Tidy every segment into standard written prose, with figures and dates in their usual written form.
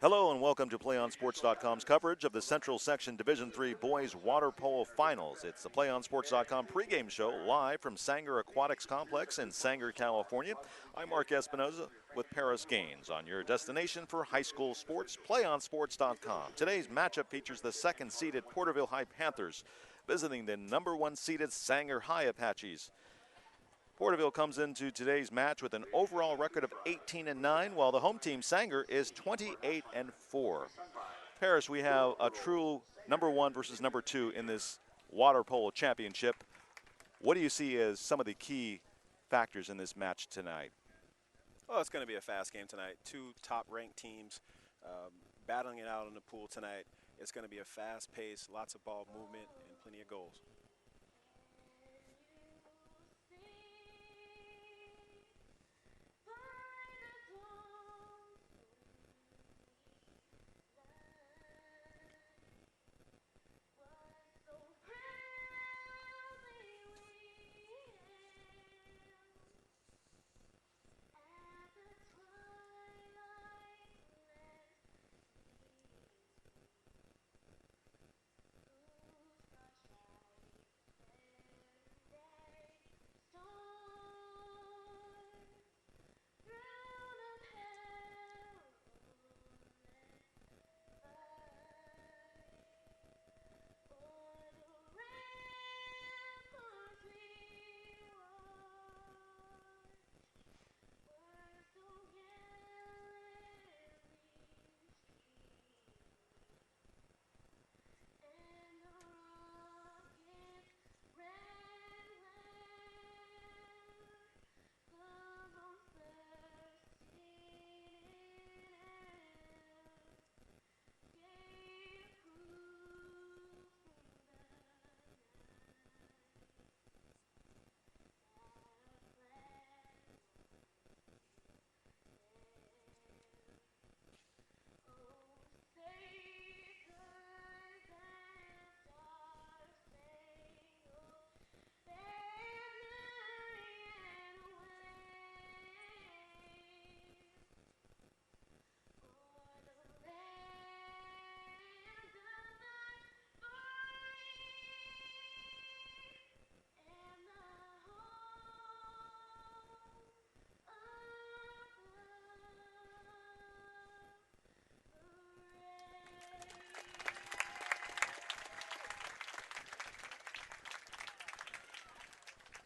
Hello and welcome to PlayOnSports.com's coverage of the Central Section Division III Boys Water Polo Finals. It's the PlayOnSports.com pregame show live from Sanger Aquatics Complex in Sanger, California. I'm Mark Espinoza with Paris Gaines on your destination for high school sports, PlayOnSports.com. Today's matchup features the second-seeded Porterville High Panthers visiting the number one-seeded Sanger High Apaches. Porterville comes into today's match with an overall record of 18-9, while the home team, Sanger, is 28-4. Paris, we have a true number one versus number two in this water polo championship. What do you see as some of the key factors in this match tonight? Well, it's going to be a fast game tonight. Two top-ranked teams battling it out in the pool tonight. It's going to be a fast pace, lots of ball movement, and plenty of goals.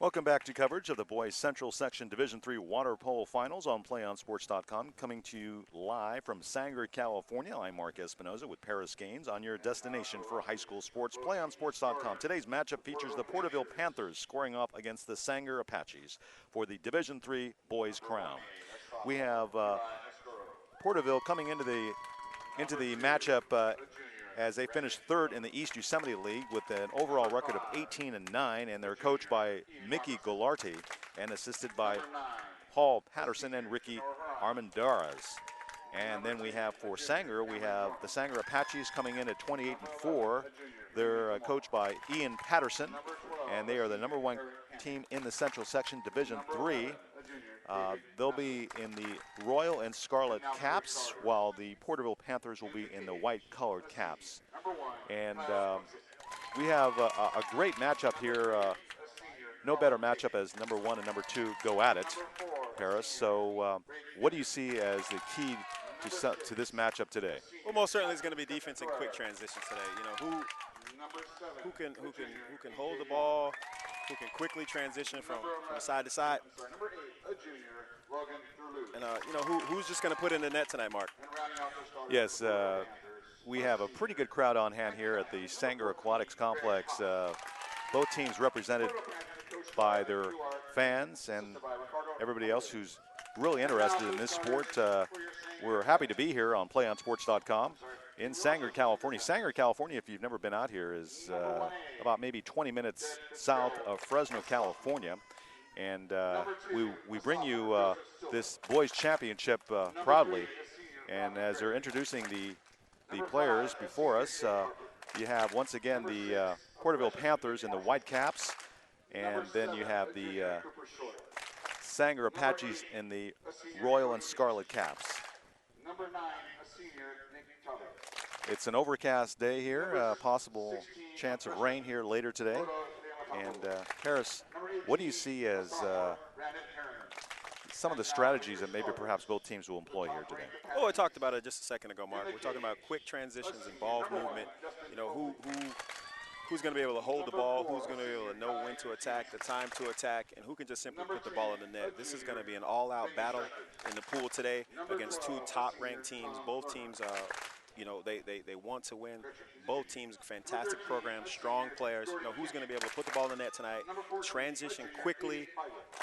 Welcome back to coverage of the Boys Central Section Division III Water Polo Finals on PlayOnSports.com. Coming to you live from Sanger, California. I'm Mark Espinoza with Paris Gaines on your destination for high school sports, PlayOnSports.com. Today's matchup features the Porterville Panthers scoring off against the Sanger Apaches for the Division III Boys Crown. We have Porterville coming into the matchup as they finished third in the East Yosemite League with an overall record of 18-9, and they're coached by Mickey Golarty and assisted by Paul Patterson and Ricky Armendariz. And then we have for Sanger, we have the Sanger Apaches coming in at 28-4. They're coached by Ian Patterson, and they are the number one team in the Central Section Division III. They'll be in the royal and scarlet caps, while the Porterville Panthers will be in the white-colored caps. And we have a great matchup here. No better matchup as number one and number two go at it, Paris. So what do you see as the key to this matchup today? Well, most certainly it's going to be defense and quick transitions today. You know, who can hold the ball, who can quickly transition from side to side. And, you know, who's just going to put in the net tonight, Mark? Yes, we have a pretty good crowd on hand here at the Sanger Aquatics Complex. Both teams represented by their fans and everybody else who's really interested in this sport. We're happy to be here on PlayOnSports.com in Sanger, California. Sanger, California, if you've never been out here, is about maybe 20 minutes south of Fresno, California. And we bring you this boys championship proudly. And as they're introducing the players before us, you have once again the Porterville Panthers in the white caps, and then you have the Sanger Apaches in the royal and scarlet caps. It's an overcast day here, possible chance of rain here later today. And Paris, what do you see as some of the strategies that maybe perhaps both teams will employ here today? Oh, I talked about it just a second ago, Mark. We're talking about quick transitions and ball movement. You know, who's going to be able to hold the ball, who's going to be able to know when to attack, the time to attack, and who can just simply put the ball in the net. This is going to be an all-out battle in the pool today against two top-ranked teams. Both teams, you know, they want to win. Both teams, fantastic programs, strong players. You know, who's going to be able to put the ball in the net tonight, transition quickly,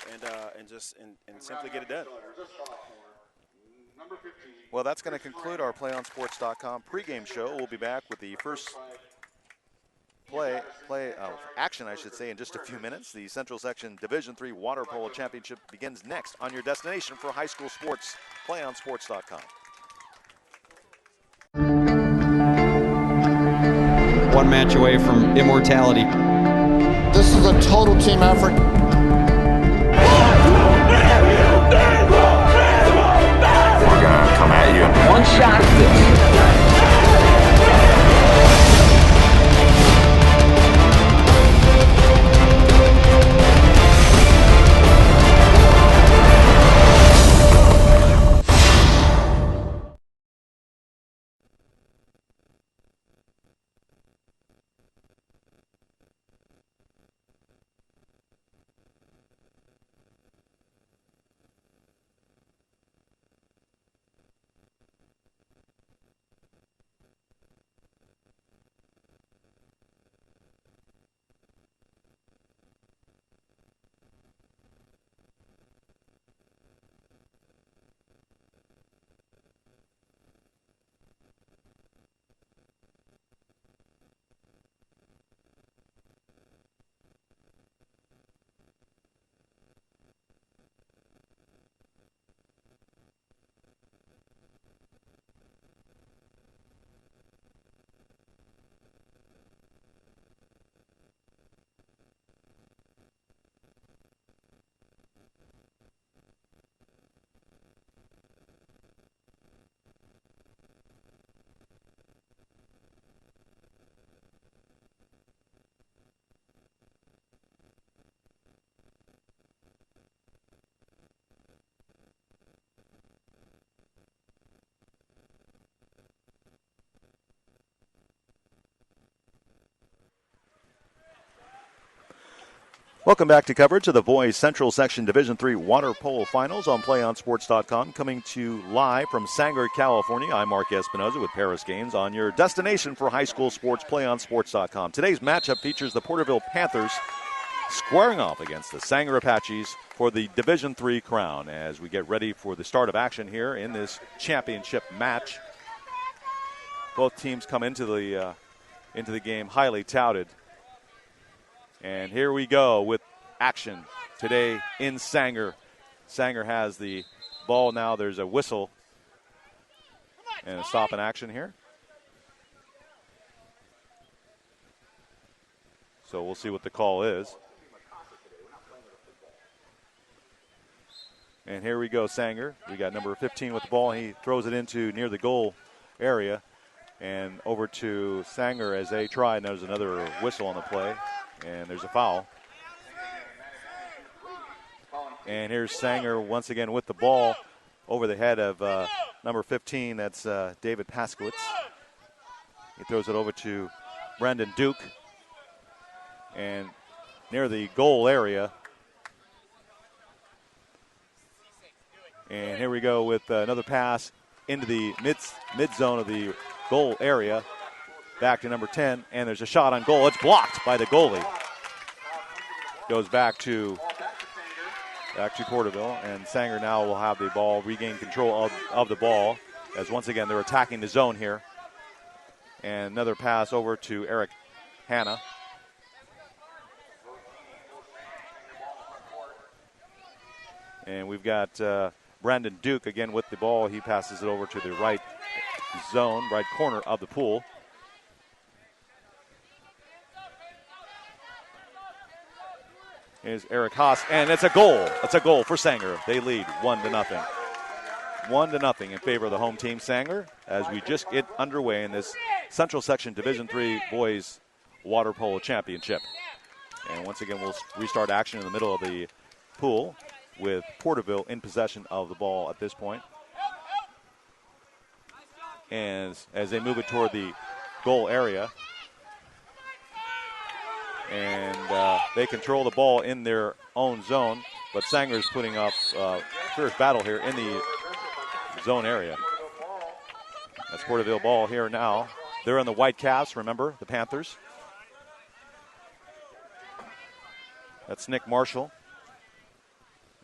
and simply get it done. Well, that's going to conclude our PlayOnSports.com pregame show. We'll be back with the first action, I should say, in just a few minutes. The Central Section Division III Water Polo Championship begins next on your destination for high school sports, PlayOnSports.com. One match away from immortality. This is a total team effort. We're gonna come at you. One shot at this. Welcome back to coverage of the Boys Central Section Division III Water Polo Finals on PlayOnSports.com. Coming to you live from Sanger, California. I'm Mark Espinoza with Paris Games on your destination for high school sports, PlayOnSports.com. Today's matchup features the Porterville Panthers squaring off against the Sanger Apaches for the Division III crown as we get ready for the start of action here in this championship match. Both teams come into the game highly touted. And here we go with action today in Sanger. Sanger has the ball now. There's a whistle and a stop in action here. So we'll see what the call is. And here we go, Sanger. We got number 15 with the ball. He throws it into near the goal area. And over to Sanger as they try. And there's another whistle on the play. And there's a foul. And here's Sanger once again with the ball over the head of number 15. That's David Paskowitz. He throws it over to Brandon Duke. And near the goal area. And here we go with another pass into the mid zone of the goal area. Back to number 10, and there's a shot on goal. It's blocked by the goalie. Goes back to Porterville, and Sanger now will have the ball, regain control of the ball, as once again they're attacking the zone here. And another pass over to Eric Hanna. And we've got Brandon Duke again with the ball. He passes it over to the right zone, right corner of the pool. Is Eric Haas, and it's a goal. It's a goal for Sanger. They lead 1-0. 1-0 in favor of the home team, Sanger, as we just get underway in this Central Section Division III Boys Water Polo Championship. And once again, we'll restart action in the middle of the pool with Porterville in possession of the ball at this point. And as they move it toward the goal area, and they control the ball in their own zone, but Sanger is putting up fierce battle here in the zone area. That's Porterville ball here now. They're in the white caps, remember, the Panthers. That's Nick Marshall.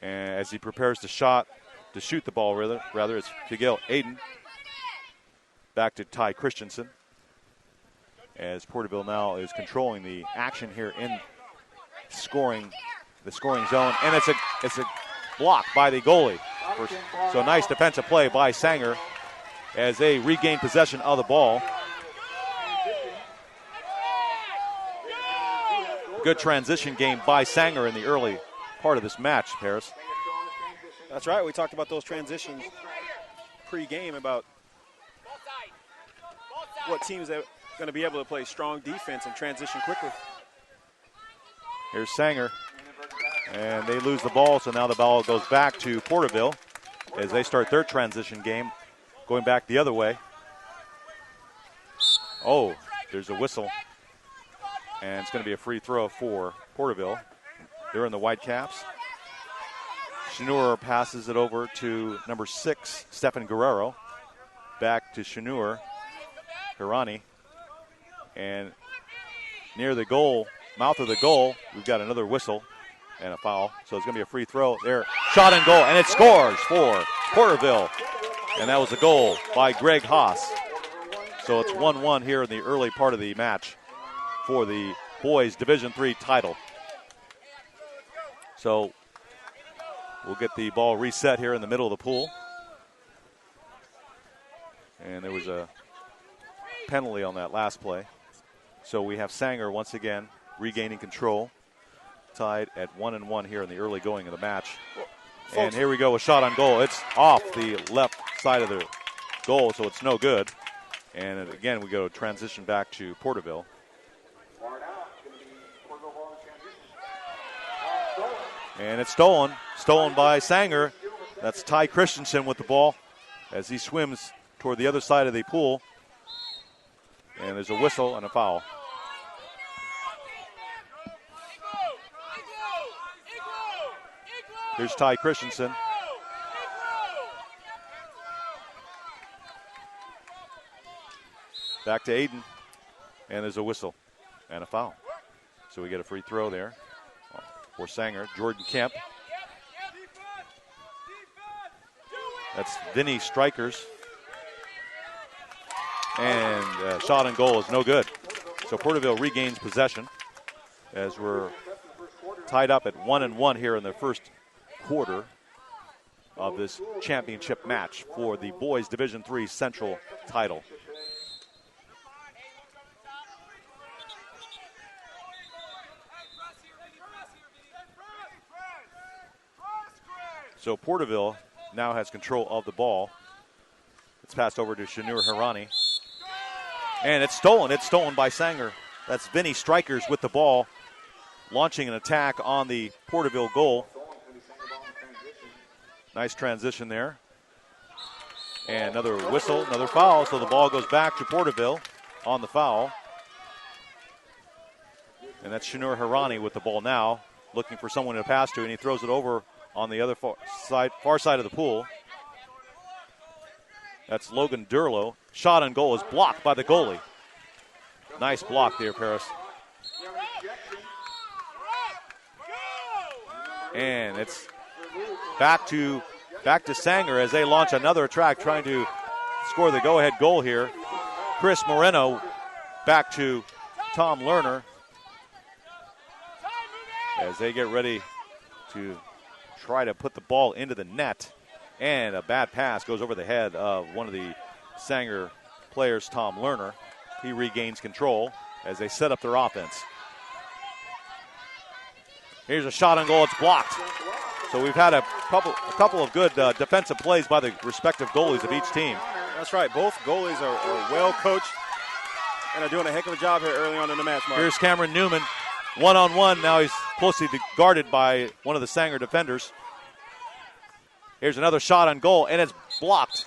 And as he prepares to shoot the ball, rather it's Miguel Aiden. Back to Ty Christensen. As Porterville now is controlling the action here in the scoring zone. And it's a block by the goalie. So nice defensive play by Sanger as they regain possession of the ball. Good transition game by Sanger in the early part of this match, Paris. That's right. We talked about those transitions pre-game about what teams are going to be able to play strong defense and transition quickly. Here's Sanger. And they lose the ball, so now the ball goes back to Porterville as they start their transition game, going back the other way. Oh, there's a whistle. And it's going to be a free throw for Porterville. They're in the white caps. Shanur passes it over to number 6, Stefan Guerrero. Back to Shanur, Hirani. And near the goal, mouth of the goal, we've got another whistle and a foul. So it's going to be a free throw there. Shot and goal, and it scores for Porterville. And that was a goal by Greg Haas. So it's 1-1 here in the early part of the match for the boys Division III title. So we'll get the ball reset here in the middle of the pool. And there was a penalty on that last play. So we have Sanger once again regaining control, tied at 1-1 here in the early going of the match. And here we go, a shot on goal. It's off the left side of the goal, so it's no good. And again, we go transition back to Porterville. And it's stolen by Sanger. That's Ty Christensen with the ball as he swims toward the other side of the pool. And there's a whistle and a foul. Here's Ty Christensen. Back to Aiden. And there's a whistle and a foul. So we get a free throw there for Sanger. Jordan Kemp. That's Vinny Strikers. And shot and goal is no good. So Porterville regains possession as we're tied up at 1-1 here in the first quarter of this championship match for the boys Division III Central title. So Porterville now has control of the ball. It's passed over to Shanur Hirani. And it's stolen. It's stolen by Sanger. That's Vinny Strikers with the ball, launching an attack on the Porterville goal. Nice transition there. And another whistle, another foul. So the ball goes back to Porterville on the foul. And that's Shanur Hirani with the ball now, looking for someone to pass to, and he throws it over on the other far side of the pool. That's Logan Durlow. Shot on goal is blocked by the goalie. Nice block there, Paris. And it's back to Sanger as they launch another attack, trying to score the go-ahead goal here. Chris Moreno back to Tom Lerner as they get ready to try to put the ball into the net. And a bad pass goes over the head of one of the Sanger players, Tom Lerner. He regains control as they set up their offense. Here's a shot on goal. It's blocked. So we've had a couple of good defensive plays by the respective goalies of each team. That's right. Both goalies are well coached and are doing a heck of a job here early on in the match, Mark. Here's Cameron Newman, one-on-one. Now he's closely guarded by one of the Sanger defenders. Here's another shot on goal, and it's blocked.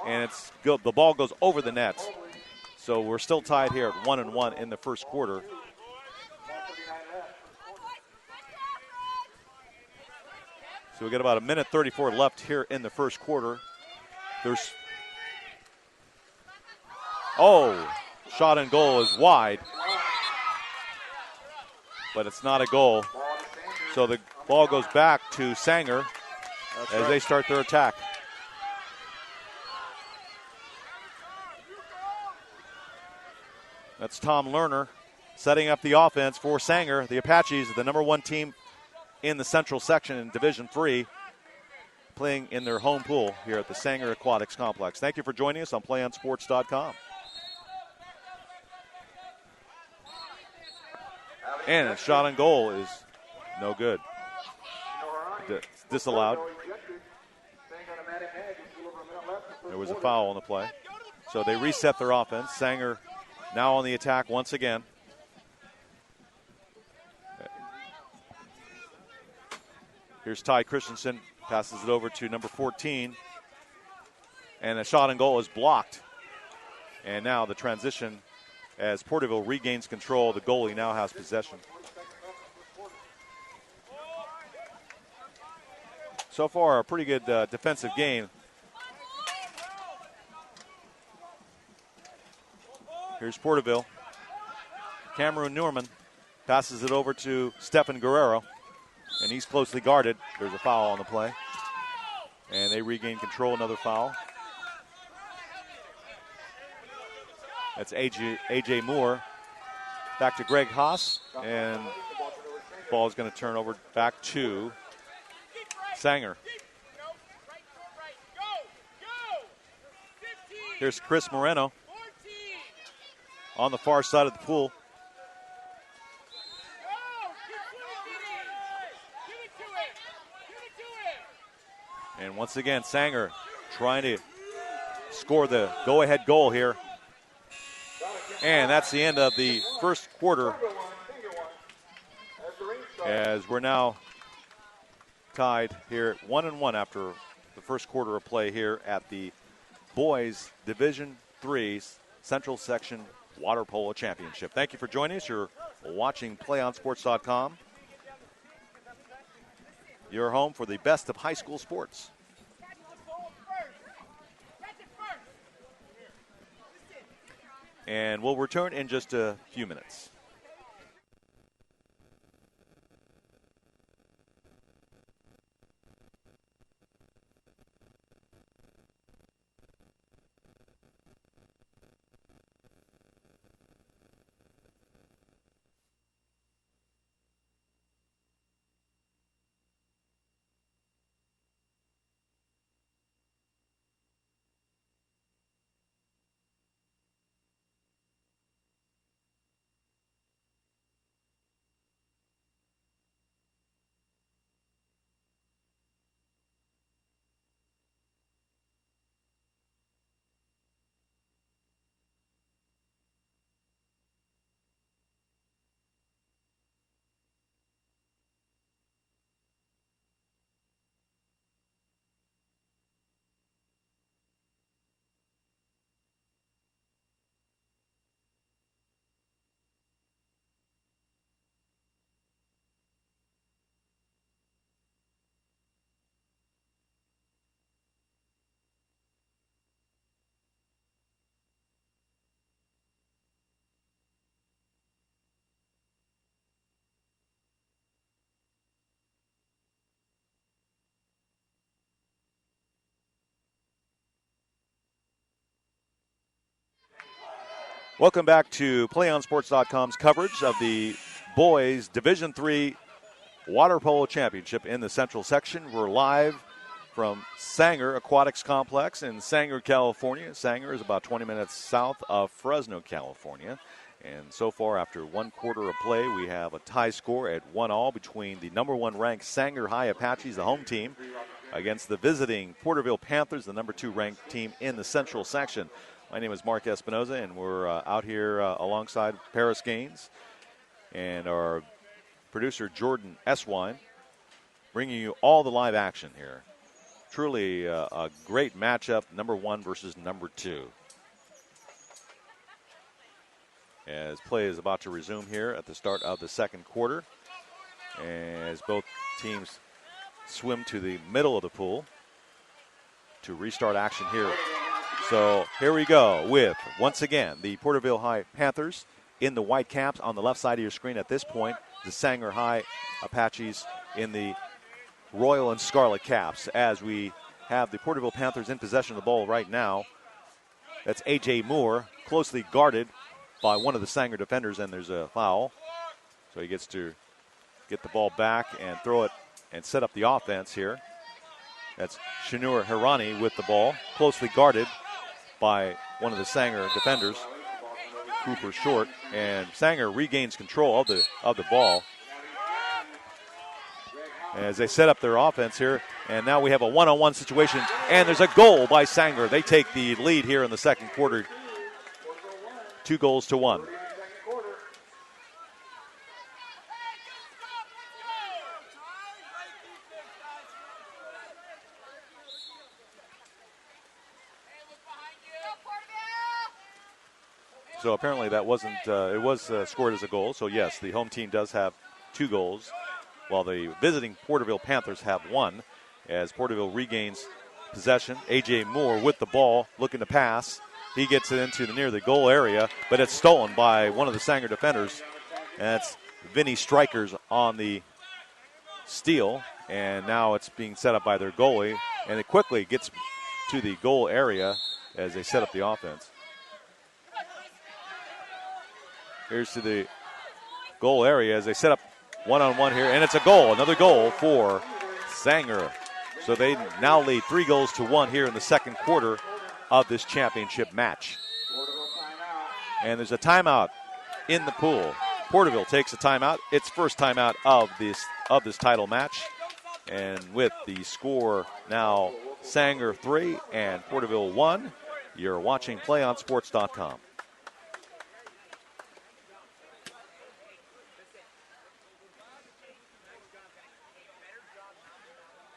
And it's good. The ball goes over the net. So we're still tied here at 1-1 in the first quarter. So we got about 1:34 left here in the first quarter. Shot and goal is wide. But it's not a goal. So the ball goes back to Sanger as they start their attack. That's Tom Lerner setting up the offense for Sanger. The Apaches, the number 1 team in the Central section in Division III, playing in their home pool here at the Sanger Aquatics Complex. Thank you for joining us on PlayOnSports.com. And a shot on goal is no good. It's disallowed. There was a foul on the play. So they reset their offense. Sanger now on the attack once again. Here's Ty Christensen, passes it over to number 14. And a shot and goal is blocked. And now the transition as Porterville regains control. The goalie now has possession. So far, a pretty good defensive game. Here's Porterville. Cameron Newman passes it over to Stefan Guerrero. And he's closely guarded. There's a foul on the play. And they regain control, another foul. That's A.J. Moore. Back to Greg Haas. And the ball is going to turn over back to Sanger. Here's Chris Moreno on the far side of the pool. And once again, Sanger trying to score the go-ahead goal here. And that's the end of the first quarter, as we're now tied here at 1-1 after the first quarter of play here at the Boys Division III Central Section Water Polo Championship. Thank you for joining us. You're watching PlayOnSports.com. Your home for the best of high school sports. And we'll return in just a few minutes. Welcome back to PlayOnSports.com's coverage of the Boys Division III Water Polo Championship in the Central Section. We're live from Sanger Aquatics Complex in Sanger, California. Sanger is about 20 minutes south of Fresno, California. And so far, after one quarter of play, we have a tie score at 1-1 between the number 1 ranked Sanger High Apaches, the home team, against the visiting Porterville Panthers, the number 2 ranked team in the Central section. My name is Mark Espinoza, and we're out here alongside Paris Gaines and our producer Jordan Eswine, bringing you all the live action here. Truly a great matchup, number 1 versus number 2. As play is about to resume here at the start of the second quarter, as both teams swim to the middle of the pool to restart action here. So here we go with, once again, the Porterville High Panthers in the white caps on the left side of your screen at this point. The Sanger High Apaches in the royal and scarlet caps, as we have the Porterville Panthers in possession of the ball right now. That's A.J. Moore, closely guarded by one of the Sanger defenders, and there's a foul. So he gets to get the ball back and throw it and set up the offense here. That's Shanur Hirani with the ball, closely guarded by one of the Sanger defenders, Cooper Short, and Sanger regains control of the ball as they set up their offense here. And now we have a one-on-one situation, and there's a goal by Sanger. They take the lead here in the second quarter, 2-1. So apparently that wasn't, it was scored as a goal. So yes, the home team does have 2 goals, while the visiting Porterville Panthers have 1, as Porterville regains possession. A.J. Moore with the ball, looking to pass. He gets it into near the goal area, but it's stolen by one of the Sanger defenders. And that's Vinny Strikers on the steal, and now it's being set up by their goalie, and it quickly gets to the goal area as they set up the offense. Here's to the goal area as they set up one-on-one here, and it's a goal, another goal for Sanger. So they now lead 3-1 here in the second quarter of this championship match. And there's a timeout in the pool. Porterville takes a timeout, its first timeout of this title match. And with the score now Sanger 3 and Porterville 1, you're watching PlayOnSports.com.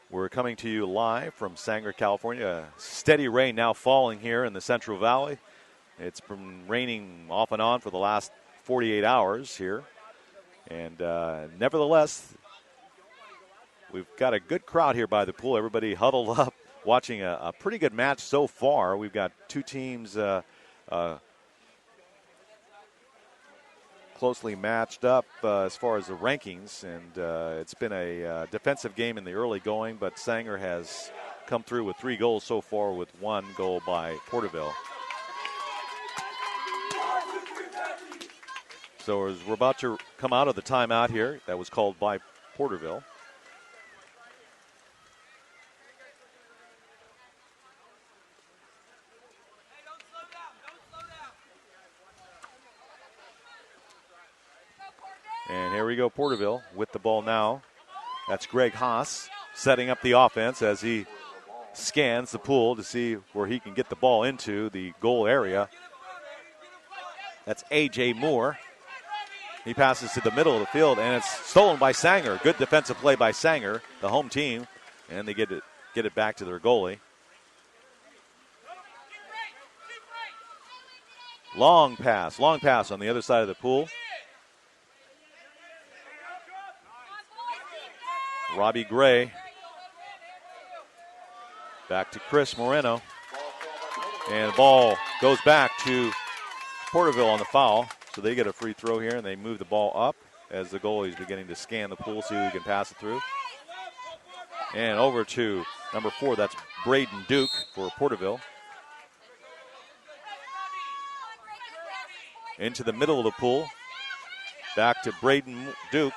We're coming to you live from Sanger, California. Steady rain now falling here in the Central Valley. It's been raining off and on for the last 48 hours here. And nevertheless, we've got a good crowd here by the pool. Everybody huddled up watching a pretty good match so far. We've got 2 teams closely matched up as far as the rankings, and it's been a defensive game in the early going, but Sanger has come through with 3 goals so far, with 1 goal by Porterville. So as we're about to come out of the timeout here that was called by Porterville. And here we go, Porterville with the ball now. That's Greg Haas setting up the offense as he scans the pool to see where he can get the ball into the goal area. That's A.J. Moore. He passes to the middle of the field, and it's stolen by Sanger. Good defensive play by Sanger, the home team, and they get it back to their goalie. Long pass on the other side of the pool. Robbie Gray. Back to Chris Moreno. And the ball goes back to Porterville on the foul. So they get a free throw here, and they move the ball up as the goalie is beginning to scan the pool, see who he can pass it through. And over to number 4, that's Braden Duke for Porterville. Into the middle of the pool. Back to Braden Duke.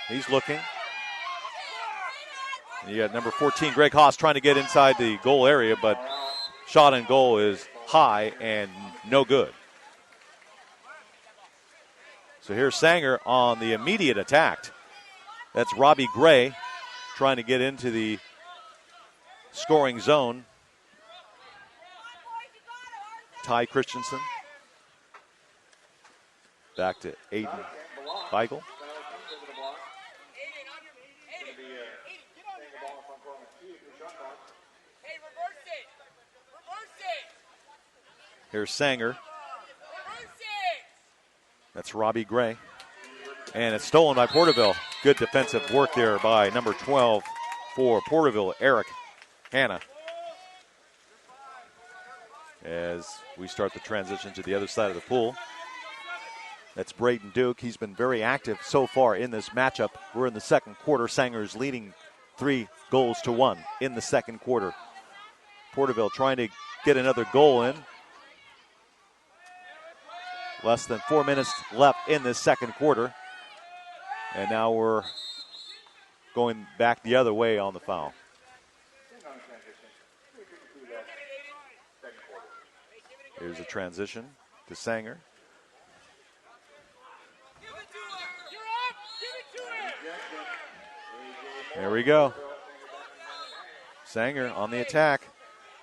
He's looking. You got number 14, Greg Haas, trying to get inside the goal area, but shot and goal is high and no good. So here's Sanger on the immediate attack. That's Robbie Gray trying to get into the scoring zone. Ty Christensen. Back to Aiden Feigl. Here's Sanger. That's Robbie Gray. And it's stolen by Porterville. Good defensive work there by number 12 for Porterville, Eric Hanna. As we start the transition to the other side of the pool. That's Braden Duke. He's been very active so far in this matchup. We're in the second quarter. Sanger's leading 3-1 in the second quarter. Porterville trying to get another goal in. Less than 4 minutes left in this second quarter. And now we're going back the other way on the foul. Here's a transition to Sanger. There we go. Sanger on the attack.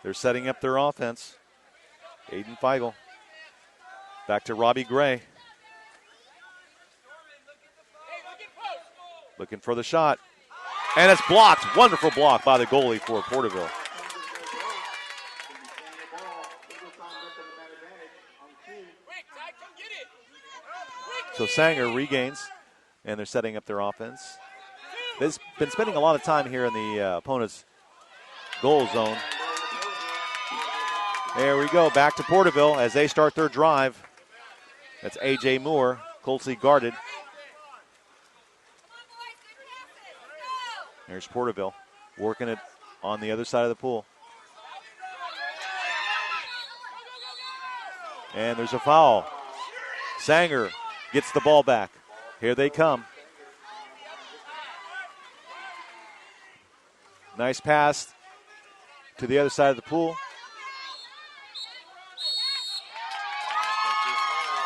They're setting up their offense. Aiden Feigl. Back to Robbie Gray. Looking for the shot. And it's blocked. Wonderful block by the goalie for Porterville. So Sanger regains, and they're setting up their offense. They've been spending a lot of time here in the opponent's goal zone. There we go. Back to Porterville as they start their drive. That's A.J. Moore, closely guarded. There's Porterville working it on the other side of the pool. And there's a foul. Sanger gets the ball back. Here they come. Nice pass to the other side of the pool.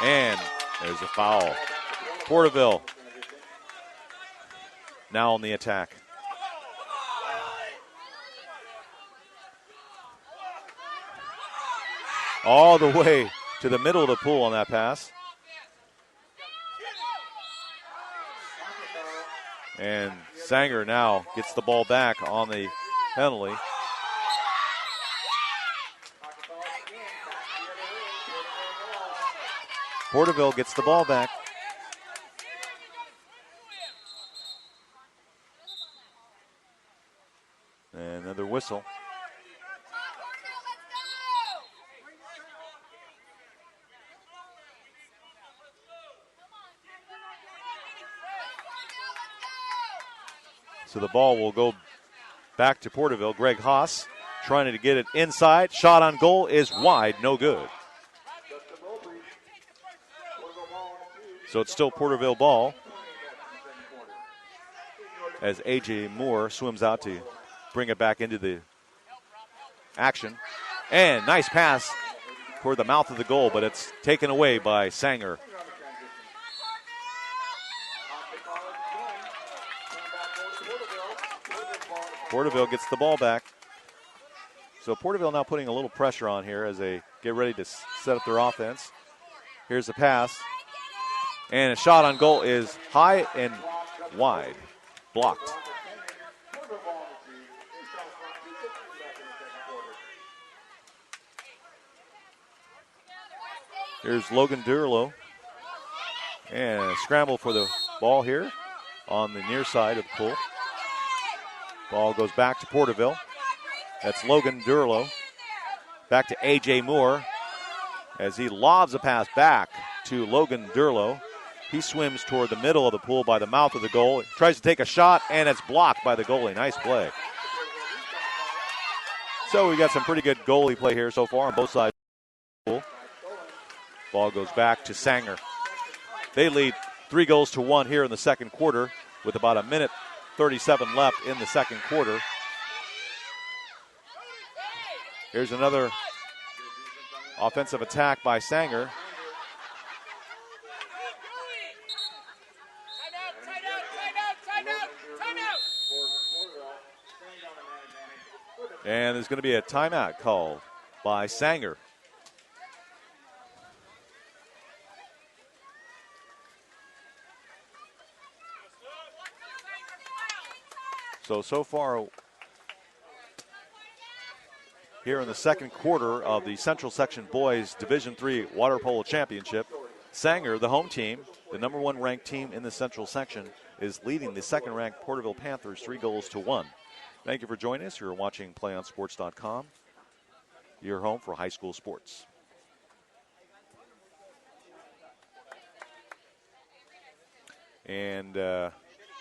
And there's a foul. Porterville now on the attack. All the way to the middle of the pool on that pass. And Sanger now gets the ball back on the penalty. Porterville gets the ball back. And another whistle. So the ball will go back to Porterville. Greg Haas trying to get it inside. Shot on goal is wide, no good. So it's still Porterville ball as A.J. Moore swims out to bring it back into the action. And nice pass toward the mouth of the goal, but it's taken away by Sanger. Porterville gets the ball back. So Porterville now putting a little pressure on here as they get ready to set up their offense. Here's the pass. And a shot on goal is high and wide. Blocked. Here's Logan Durlow. And a scramble for the ball here on the near side of the pool. Ball goes back to Porterville. That's Logan Durlow. Back to A.J. Moore as he lobs a pass back to Logan Durlow. He swims toward the middle of the pool by the mouth of the goal. He tries to take a shot, and it's blocked by the goalie. Nice play. So we got some pretty good goalie play here so far on both sides of the pool. Ball goes back to Sanger. They lead 3-1 here in the second quarter with about a minute 37 left in the second quarter. Here's another offensive attack by Sanger. And there's going to be a timeout called by Sanger. So far here in the second quarter of the Central Section Boys Division III Water Polo Championship, Sanger, the home team, the number 1 ranked team in the Central Section, is leading the second-ranked Porterville Panthers 3-1. Thank you for joining us. You're watching PlayOnSports.com, your home for high school sports. And the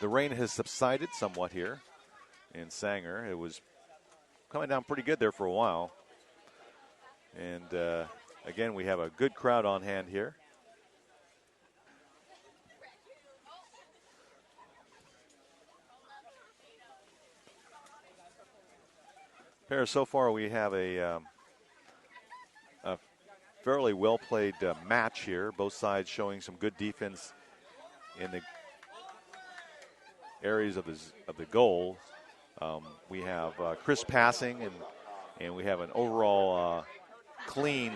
rain has subsided somewhat here in Sanger. It was coming down pretty good there for a while. And again, we have a good crowd on hand here. Here, so far we have a fairly well-played match here. Both sides showing some good defense in the areas of the goal. We have crisp passing, and we have an overall clean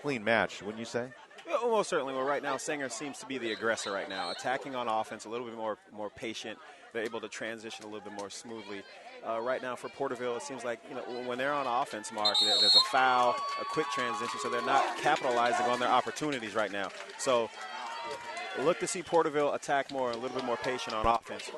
match, wouldn't you say? Yeah, almost certainly. Well, right now, Sanger seems to be the aggressor right now, attacking on offense, a little bit more patient. They're able to transition a little bit more smoothly. Right now for Porterville, it seems like, when they're on offense, Mark, there's a foul, a quick transition, so they're not capitalizing on their opportunities right now. So look to see Porterville attack more, a little bit more patient on offense.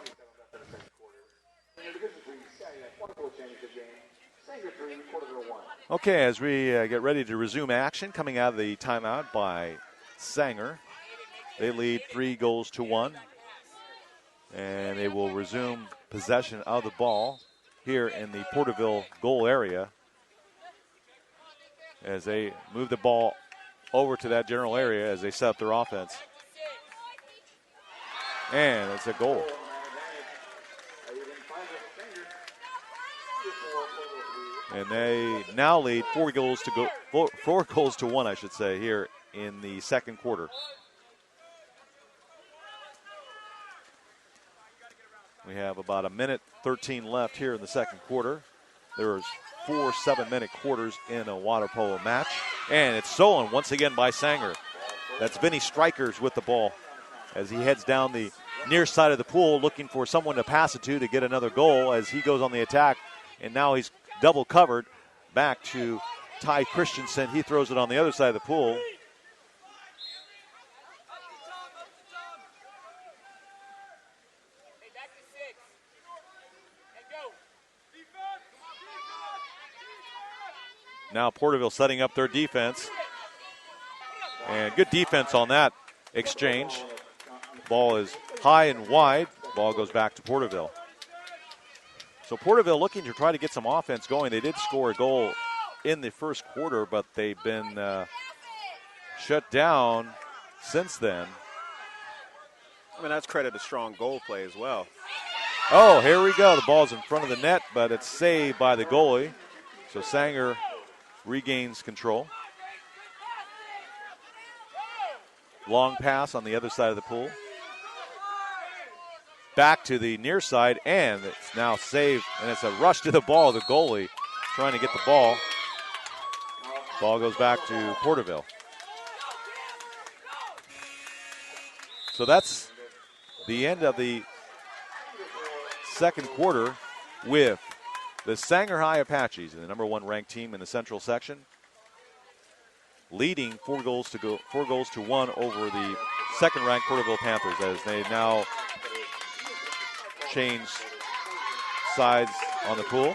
Okay, as we get ready to resume action, coming out of the timeout by Sanger, they lead 3-1, and they will resume possession of the ball here in the Porterville goal area as they move the ball over to that general area as they set up their offense. And it's a goal. And they now lead 4 goals to 1, I should say, here in the second quarter. We have about 1:13 left here in the second quarter. There's 4 7-minute quarters in a water polo match. And it's stolen once again by Sanger. That's Vinny Strikers with the ball as he heads down the near side of the pool looking for someone to pass it to get another goal as he goes on the attack. And now he's double covered back to Ty Christensen. He throws it on the other side of the pool. Now Porterville setting up their defense. And good defense on that exchange. Ball is high and wide. Ball goes back to Porterville. So Porterville looking to try to get some offense going. They did score a goal in the first quarter, but they've been shut down since then. I mean, that's credit to strong goal play as well. Oh, here we go. The ball's in front of the net, but it's saved by the goalie. So Sanger regains control. Long pass on the other side of the pool. Back to the near side, and it's now saved, and it's a rush to the ball. The goalie trying to get the ball. Ball goes back to Porterville. So that's the end of the second quarter with the Sanger High Apaches, the number 1 ranked team in the Central Section, leading 4-1 over the second-ranked Porterville Panthers as they now change sides on the pool.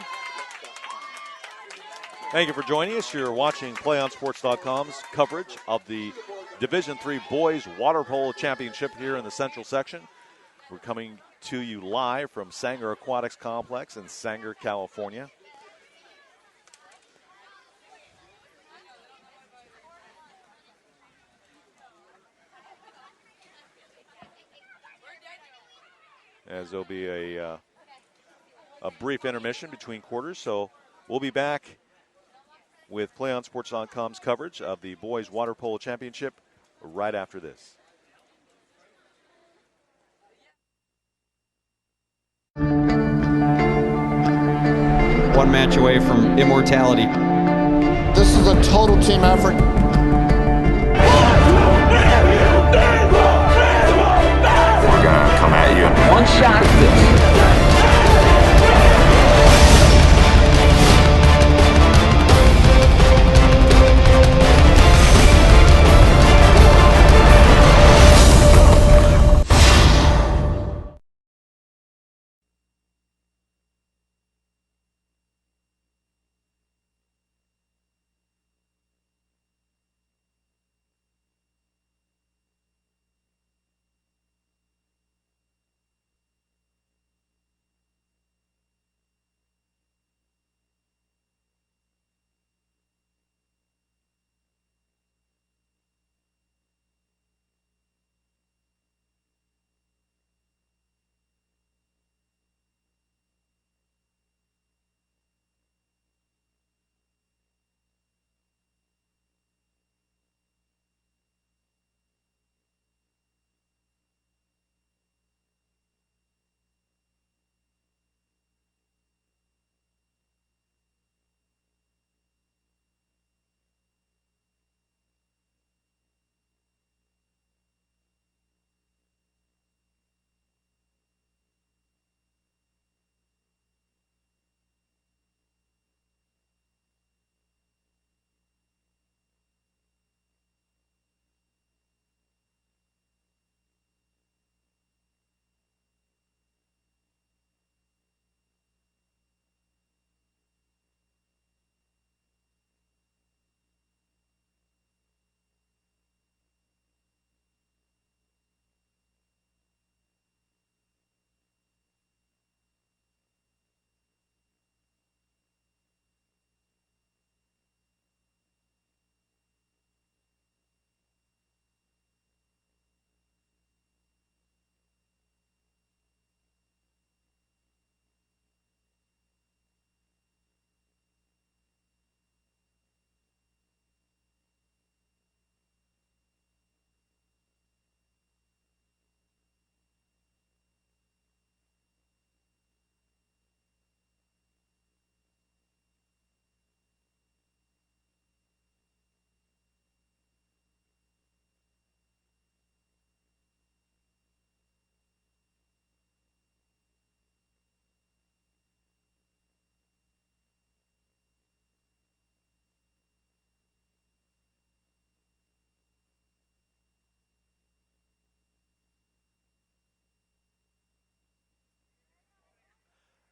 Thank you for joining us. You're watching PlayOnSports.com's coverage of the Division III Boys Water Polo Championship here in the Central Section. We're coming to you live from Sanger Aquatics Complex in Sanger, California. As there'll be a brief intermission between quarters. So we'll be back with PlayOnSports.com's coverage of the Boys Water Polo Championship right after this. one match away from immortality. This is a total team effort. We're gonna come at you. One shot.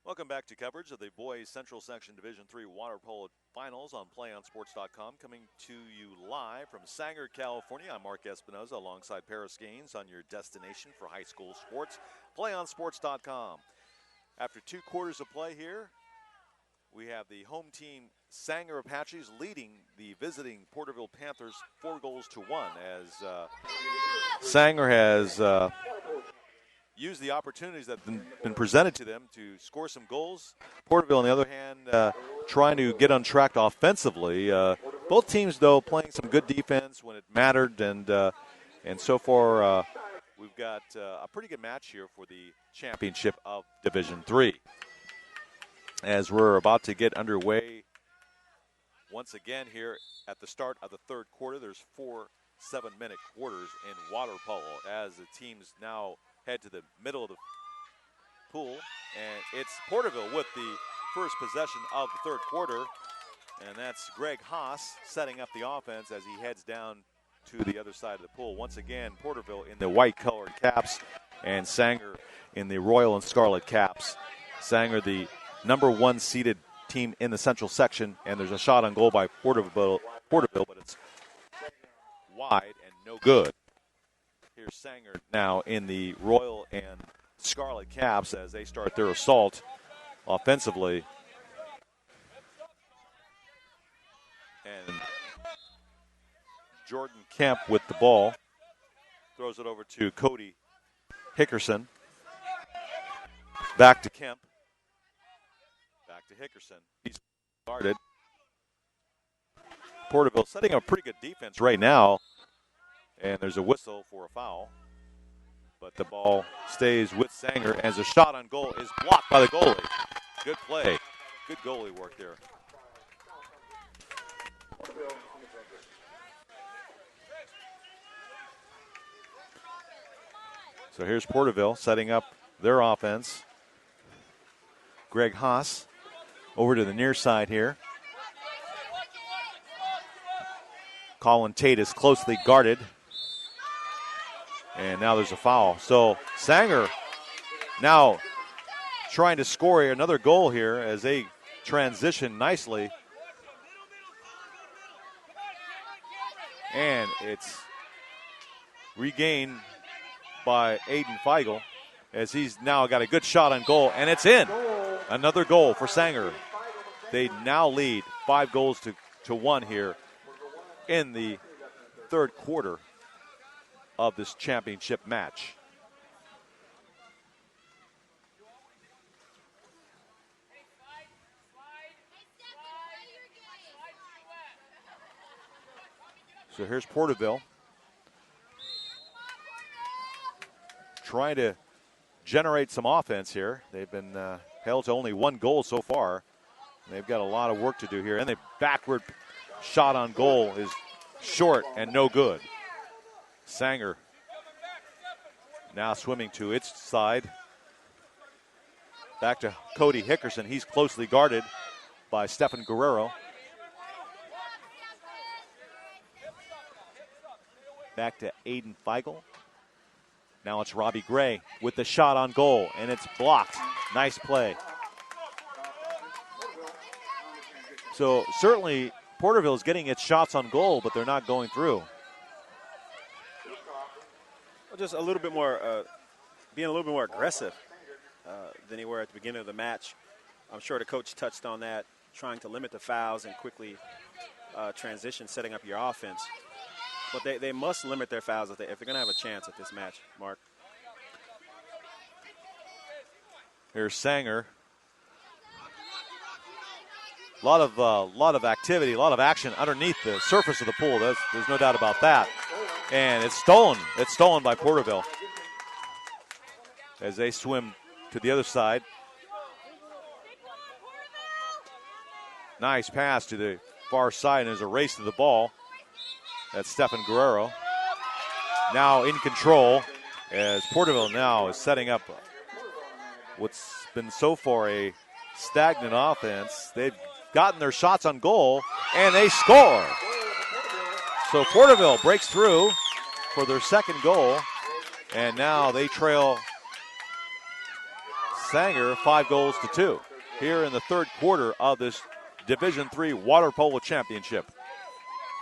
Welcome back to coverage of the Boys Central Section Division III Water Polo Finals on PlayOnSports.com. Coming to you live from Sanger, California. I'm Mark Espinoza alongside Paris Gaines on your destination for high school sports, PlayOnSports.com. After 2 quarters of play here, we have the home team Sanger Apaches leading the visiting Porterville Panthers 4-1 as Sanger has use the opportunities that have been presented to them to score some goals. Porterville, on the other hand, trying to get on track offensively. Both teams, though, playing some good defense when it mattered, and so far we've got a pretty good match here for the championship of Division III. As we're about to get underway once again here at the start of the 3rd quarter, there's 4 7-minute quarters in water polo as the teams now head to the middle of the pool, and it's Porterville with the first possession of the 3rd quarter, and that's Greg Haas setting up the offense as he heads down to the other side of the pool. Once again, Porterville in the white-colored caps and Sanger in the royal and scarlet caps. Sanger, the number 1 seeded team in the central section, and there's a shot on goal by Porterville, but it's wide and no good. Here's Sanger now in the royal and scarlet caps as they start their assault offensively. And Jordan Kemp with the ball. Throws it over to Cody Hickerson. Back to Kemp. Back to Hickerson. He's guarded. Porterville setting up a pretty good defense right now. And there's a whistle for a foul. But the ball stays with Sanger as a shot on goal is blocked by the goalie. Good play Good goalie work there. So here's Porterville setting up their offense. Greg Haas over to the near side here. Colin Tate is closely guarded. And now there's a foul. So Sanger now trying to score another goal here as they transition nicely. And it's regained by Aiden Feigl as he's now got a good shot on goal, and it's in. Another goal for Sanger. They now lead 5-1 here in the third quarter of this championship match. So here's Porterville trying to generate some offense here. They've been held to only 1 goal so far. They've got a lot of work to do here. And the backward shot on goal is short and no good. Sanger now swimming to its side. Back to Cody Hickerson. He's closely guarded by Stefan Guerrero. Back to Aiden Feigl. Now it's Robbie Gray with the shot on goal, and it's blocked. Nice play. So certainly Porterville is getting its shots on goal, but they're not going through. Well, just a little bit more, being a little bit more aggressive than they were at the beginning of the match. I'm sure the coach touched on that, trying to limit the fouls and quickly transition, setting up your offense. But they must limit their fouls if they're going to have a chance at this match, Mark. Here's Sanger. A lot of activity, a lot of action underneath the surface of the pool. There's no doubt about that. And it's stolen. It's stolen by Porterville as they swim to the other side. Nice pass to the far side, and there's a race to the ball. That's Stefan Guerrero. Now in control as Porterville now is setting up what's been so far a stagnant offense. They've gotten their shots on goal, and they score. So Porterville breaks through for their second goal, and now they trail Sanger 5-2 here in the third quarter of this Division III Water Polo Championship.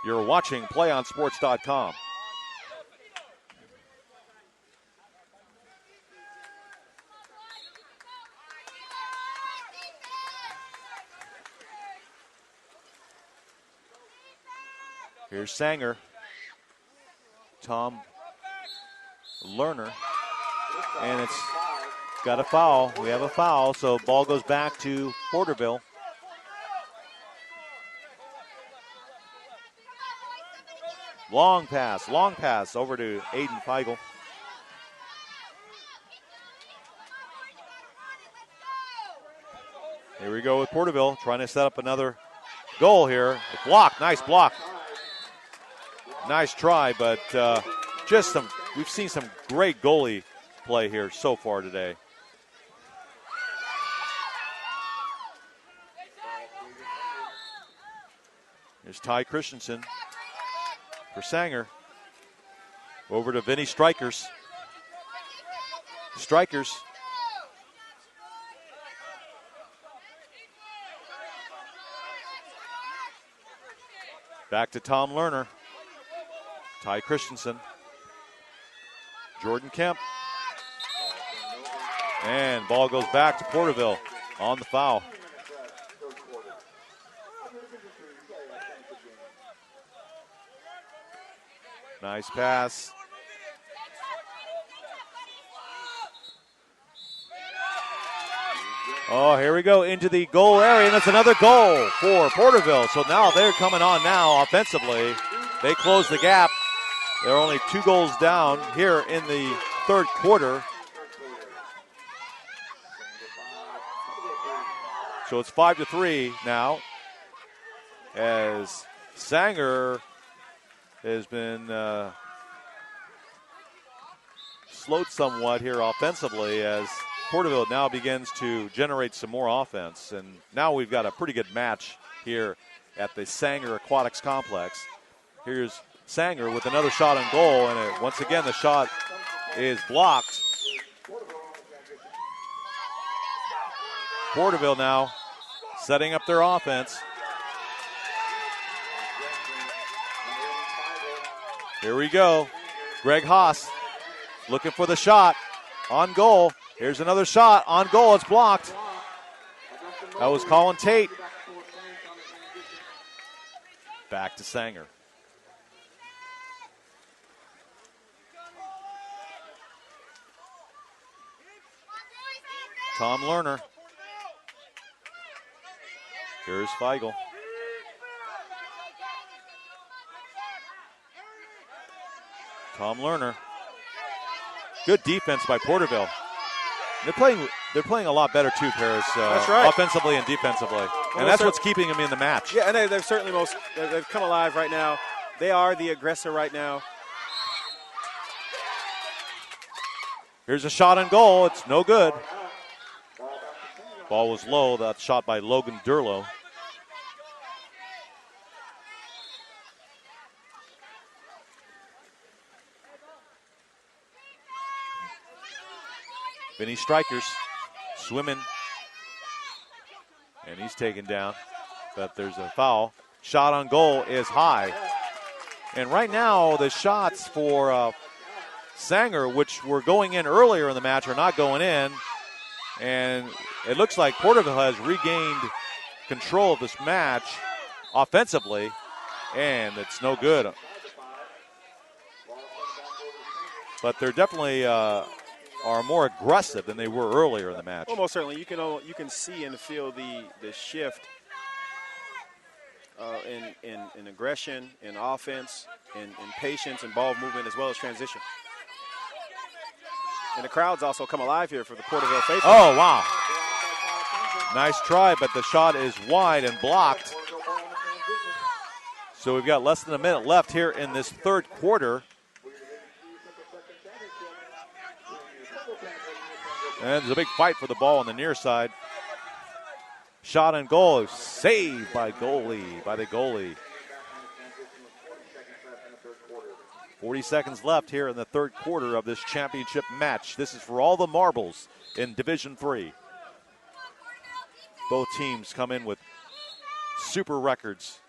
You're watching PlayOnSports.com. Here's Sanger. Tom Lerner. And it's got a foul. We have a foul, so ball goes back to Porterville. Long pass over to Aiden Feigl. Here we go with Porterville trying to set up another goal here. Block, nice block. Nice try, but we've seen some great goalie play here so far today. Here's Ty Christensen for Sanger. Over to Vinny Strikers. Strikers. Back to Tom Lerner. Ty Christensen. Jordan Kemp. And ball goes back to Porterville on the foul. Nice pass. Oh, here we go into the goal area, and that's another goal for Porterville. So now they're coming on now offensively. They close the gap. They're only 2 goals down here in the third quarter. So it's 5-3 now, as Sanger has been slowed somewhat here offensively, as Porterville now begins to generate some more offense. And now we've got a pretty good match here at the Sanger Aquatics Complex. Here's Sanger with another shot on goal, and once again the shot is blocked. Porterville now setting up their offense. Here we go. Greg Haas looking for the shot on goal. Here's another shot on goal. It's blocked. That was Colin Tate. Back to Sanger. Tom Lerner. Here's Feigl. Tom Lerner. Good defense by Porterville. They're playing a lot better too, Paris. That's right. Offensively and defensively, and that's what's keeping them in the match. Yeah, and they've certainly they've come alive right now. They are the aggressor right now. Here's a shot on goal. It's no good. Ball was low. That shot by Logan Durlow. Vinny Strikers swimming, and he's taken down, but there's a foul. Shot on goal is high. And right now the shots for Sanger, which were going in earlier in the match, are not going in. And it looks like Porterville has regained control of this match offensively, and it's no good. But they're definitely are more aggressive than they were earlier in the match. Almost certainly. You can see and feel the shift in aggression, in offense, in patience, and ball movement, as well as transition. And the crowd's also come alive here for the Porterville faithful. Oh, wow. Nice try, but the shot is wide and blocked. So we've got less than a minute left here in this third quarter. And there's a big fight for the ball on the near side. Shot and goal, saved by the goalie. 40 seconds left here in the third quarter of this championship match. This is for all the marbles in Division III. Both teams come in with super records,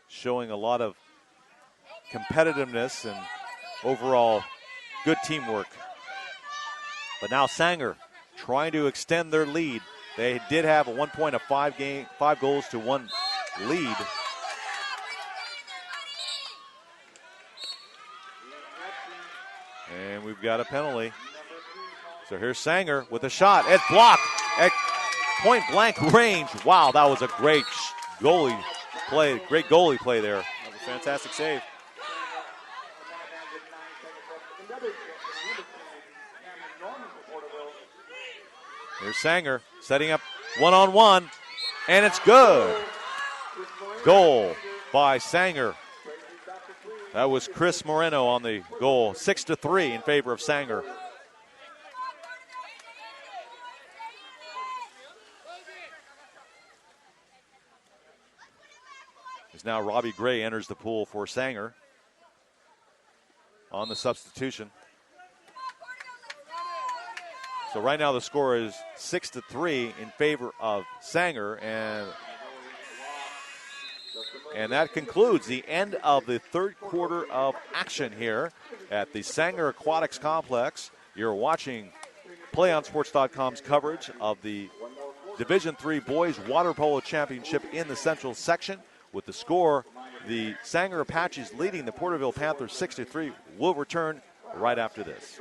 showing a lot of competitiveness and overall good teamwork. But now Sanger trying to extend their lead. They did have at one point a 5-goals-to-1 lead. And we've got a penalty. So here's Sanger with a shot. It's blocked at point-blank range. Wow, that was a great goalie play. Great goalie play there. That was a fantastic save. Here's Sanger setting up one-on-one, and it's good. Goal by Sanger. That was Chris Moreno on the goal. 6-3 in favor of Sanger. As now Robbie Gray enters the pool for Sanger on the substitution. So right now the score is 6-3 in favor of Sanger, and that concludes the end of the third quarter of action here at the Sanger Aquatics Complex. You're watching PlayOnSports.com's coverage of the Division III Boys Water Polo Championship in the Central Section. With the score, the Sanger Apaches leading the Porterville Panthers 6-3. We'll return right after this.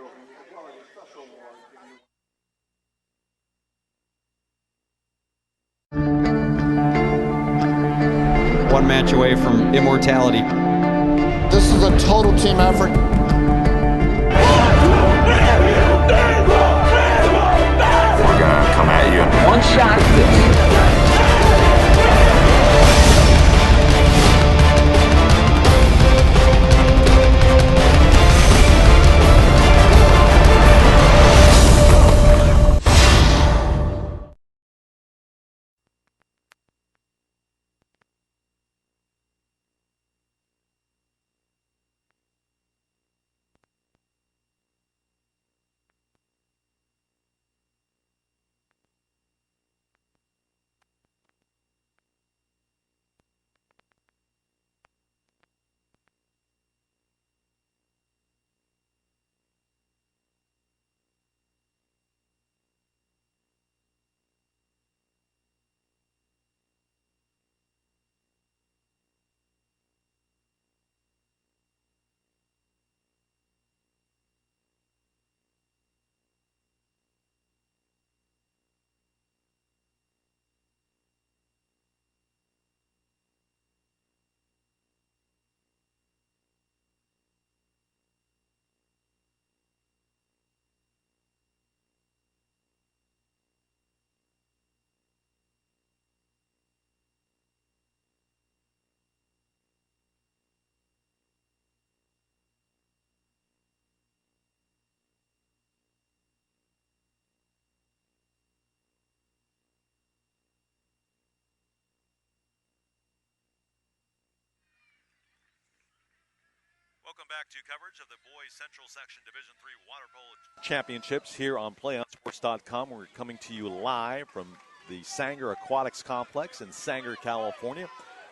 One match away from immortality. This is a total team effort. We're gonna come at you. One shot. Welcome back to coverage of the Boys Central Section Division III Water Polo Championships here on PlayOnSports.com. We're coming to you live from the Sanger Aquatics Complex in Sanger, California.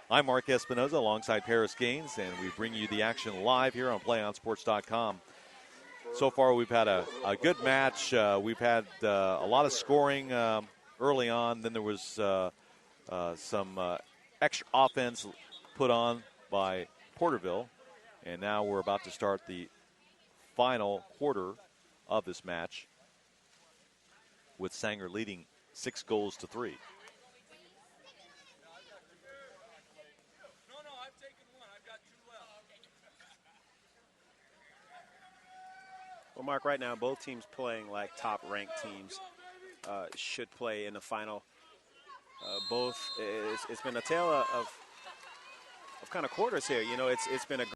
I'm Mark Espinoza alongside Paris Gaines, and we bring you the action live here on PlayOnSports.com. So far, we've had a good match. We've had a lot of scoring early on. Then there was some extra offense put on by Porterville. And now we're about to start the final quarter of this match with Sanger leading 6-3. Well, Mark, right now both teams playing like top-ranked teams should play in the final. It's been a tale of kind of quarters here. You know, it's been a